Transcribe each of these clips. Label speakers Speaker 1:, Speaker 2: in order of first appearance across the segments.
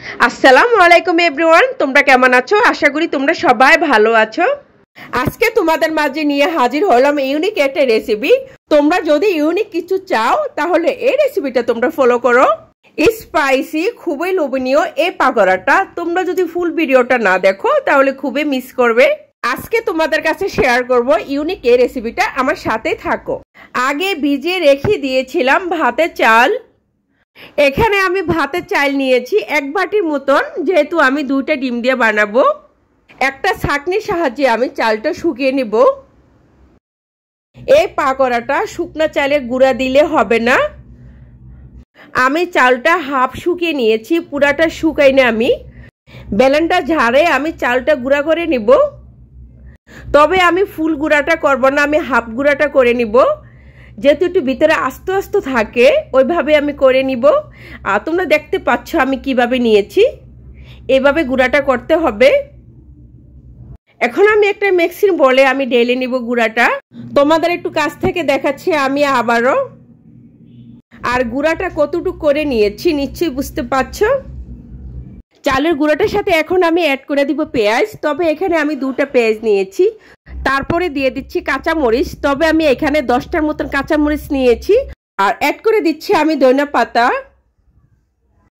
Speaker 1: আসসালামু আলাইকুম এভরিওয়ান, তোমরা কেমন আছো? আশা করি তোমরা সবাই ভালো আছো। আজকে তোমাদের মাঝে নিয়ে হাজির হলাম ইউনিক একটা রেসিপি। তোমরা যদি ইউনিক কিছু চাও তাহলে এই রেসিপিটা তোমরা ফলো করো। স্পাইসি, খুবই লোভনীয় এই পাকোড়াটা তোমরা যদি ফুল ভিডিওটা না দেখো তাহলে খুবই মিস করবে। আজকে তোমাদের কাছে শেয়ার করব ইউনিক এই রেসিপিটা, আমার সাথে থাকো। আগে ভিজিয়ে রেখে দিয়েছিলাম ভাতের চাল। এখানে আমি ভাতের চাল নিয়েছি এক বাটির মতন, যেহেতু আমি দুইটা ডিম দিয়ে বানাবো। একটা ছাঁকনির সাহায্যে আমি চালটা শুকিয়ে নিব। এই পাকোড়াটা শুকনো চালের গুঁড়া দিলে হবে না। আমি চালটা হাফ শুকিয়ে নিয়েছি, পুরাটা শুকাই না। আমি ব্লেন্ডার ঝাড়ে আমি চালটা গুঁড়া করে নিব। তবে আমি ফুল গুঁড়াটা করব না, আমি হাফ গুঁড়াটা করে নিব, যেহেতু একটু ভিতরে আস্তে আস্তে থাকে ওইভাবে আমি করে নিব। আর তোমরা দেখতে পাচ্ছ আমি কিভাবে নিয়েছি, এইভাবে গুঁড়াটা করতে হবে। এখন আমি একটা মিক্সিং বলে আমি ঢেলে নিব গুঁড়াটা। তোমাদের একটু কাছ থেকে দেখাচ্ছি আমি আবারও। আর গুঁড়াটা কতটুকু করে নিয়েছি নিশ্চয়ই বুঝতে পারছো। চালের গুঁড়াটার সাথে এখন আমি অ্যাড করে দিব পেঁয়াজ। তবে এখানে আমি দুটো পেঁয়াজ নিয়েছি। তারপরে দিয়ে দিচ্ছি কাঁচামরিচ। তবে আমি এখানে 10টার মতন কাঁচামরিচ নিয়েছি। আর অ্যাড করে দিচ্ছি আমি ধনিয়া পাতা,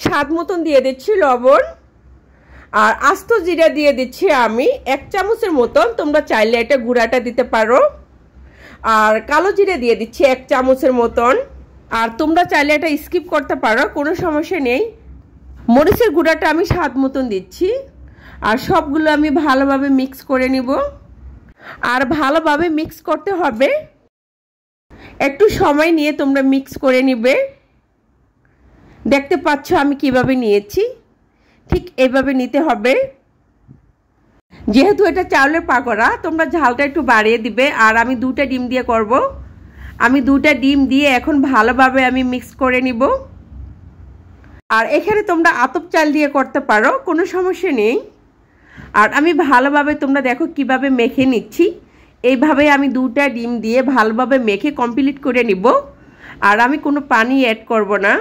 Speaker 1: স্বাদ মতন দিয়ে দিচ্ছি লবণ। আর আস্ত জিরা দিয়ে দিচ্ছি আমি 1 চামচের মতন। তোমরা চাইলে এটা গুঁড়াটা দিতে পারো। আর কালো জিরা দিয়ে দিচ্ছি 1 চামচের মতন। আর তোমরা চাইলে এটা স্কিপ করতে পারো, কোনো সমস্যা নেই। মরিচের গুঁড়াটা আমি স্বাদ মতন দিচ্ছি। আর সবগুলো আমি ভালোভাবে মিক্স করে নিব। আর ভালোভাবে মিক্স করতে হবে, একটু সময় নিয়ে তোমরা মিক্স করে নিবে। দেখতে পাচ্ছ আমি কিভাবে নিয়েছি, ঠিক এইভাবে নিতে হবে। যেহেতু এটা চাউলের পাকোড়া তোমরা ঝালটা একটু বাড়িয়ে দিবে। আর আমি 2টা ডিম দিয়ে করব। আমি 2টা ডিম দিয়ে এখন ভালোভাবে আমি মিক্স করে নিব। আর এখানে তোমরা আতপ চাল দিয়ে করতে পারো, কোনো সমস্যা নেই। আর আমি ভালোভাবে তোমরা দেখো কিভাবে মেখে নিচ্ছি। এইভাবে আমি 2টা ডিম দিয়ে ভালোভাবে মেখে কমপ্লিট করে নিব। আর আমি কোনো পানি অ্যাড করব না,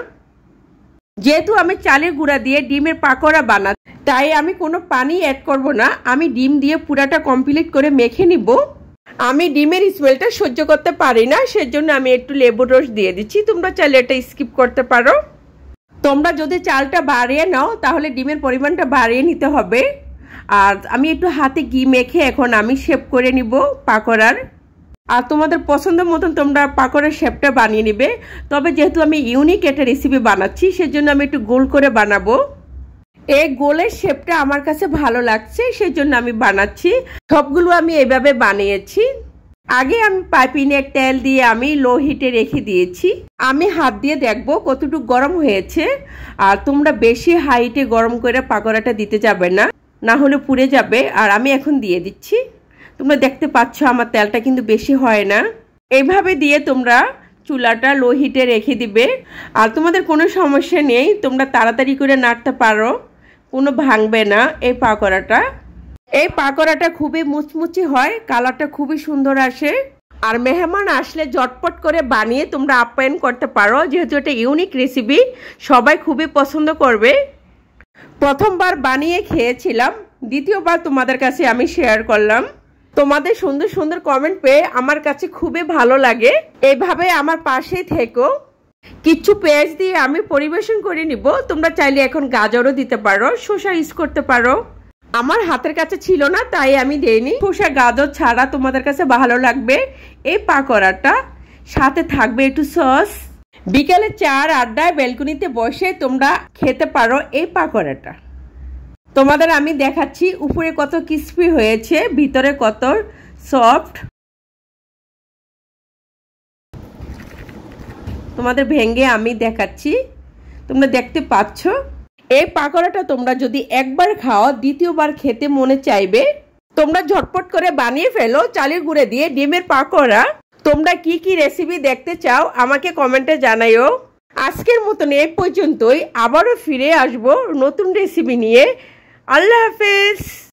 Speaker 1: যেহেতু আমি চালের গুঁড়া দিয়ে ডিমের পাকোড়া বানাই, তাই আমি কোনো পানি অ্যাড করব না। আমি ডিম দিয়ে পুরাটা কমপ্লিট করে মেখে নিব। আমি ডিমের স্মেলটা সহ্য করতে পারি না, সেজন্য আমি একটু লেবুর রস দিয়ে দিচ্ছি। তোমরা চাইলে এটা স্কিপ করতে পারো। তোমরা যদি চালটা বাড়িয়ে নাও তাহলে ডিমের পরিমাণটা বাড়িয়ে নিতে হবে। আর আমি একটু হাতে ঘি মেখে এখন আমি শেপ করে নিব পাকোড়ার। আর তোমাদের পছন্দ মতন তোমরা পাকোড়ার শেপটা বানিয়ে নিবে। তবে যেহেতু আমি ইউনিক একটা রেসিপি বানাচ্ছি সেজন্য আমি একটু গোল করে বানাবো। এই গোলের শেপটা আমার কাছে ভালো লাগছে, সেজন্য আমি বানাচ্ছি। সবগুলো আমি এইভাবে বানিয়েছি। আগে আমি পাইপিনে তেল দিয়ে আমি লো হিটে রেখে দিয়েছি। আমি হাত দিয়ে দেখবো কতটুকু গরম হয়েছে। আর তোমরা বেশি হাইটে গরম করে পাকোড়াটা দিতে যাবে না, না হলে পুড়ে যাবে। আর আমি এখন দিয়ে দিচ্ছি। তোমরা দেখতে পাচ্ছ আমার তেলটা কিন্তু বেশি হয় না। এইভাবে দিয়ে তোমরা চুলাটা লো হিটে রেখে দিবে। আর তোমাদের কোনো সমস্যা নেই, তোমরা তাড়াতাড়ি করে নাড়তে পারো, কোনো ভাঙবে না এই পাকোড়াটা। এই পাকোড়াটা খুবই মুচমুচি হয়, কালারটা খুবই সুন্দর আসে। আর মেহমান আসলে ঝটপট করে বানিয়ে তোমরা আপ্যায়ন করতে পারো, যেহেতু এটা ইউনিক রেসিপি, সবাই খুবই পছন্দ করবে। প্রথমবার বানিয়ে খেয়েছিলাম, দ্বিতীয়বার তোমাদের কাছে আমি শেয়ার করলাম। তোমাদের সুন্দর সুন্দর কমেন্ট পেয়ে আমার কাছে খুবই ভালো লাগে। এইভাবে আমার পাশেই থেকো। কিছু পেঁয়াজ দিয়ে আমি পরিবেশন করে নিব। তোমরা চাইলে এখন গাজরও দিতে পারো, শসা ইউজ করতে পারো। আমার হাতের কাছে ছিল না তাই আমি দেইনি। শসা গাজর ছাড়া তোমাদের কাছে ভালো লাগবে এই পাকোড়াটা। সাথে থাকবে একটু সস। বিকালে চার আড্ডায় ব্যালকনিতে বসে তোমরা খেতে পারো এই পাকোড়াটা। তোমাদের আমি দেখাচ্ছি উপরে কত ক্রিস্পি হয়েছে, ভিতরে কত সফট। তোমাদের ভেঙে আমি দেখাচ্ছি, তোমরা দেখতে পাচ্ছ। এই পাকোড়াটা তোমরা যদি একবার খাও দ্বিতীয়বার খেতে মনে চাইবে। তোমরা ঝটপট করে বানিয়ে ফেলো চালের গুঁড়ো দিয়ে ডিমের পাকোড়া। তোমরা কি কি রেসিপি দেখতে চাও আমাকে কমেন্টে জানাইও। আজকের মতন এই পর্যন্তই, আবারও ফিরে আসবো নতুন রেসিপি নিয়ে। আল্লাহ হাফেজ।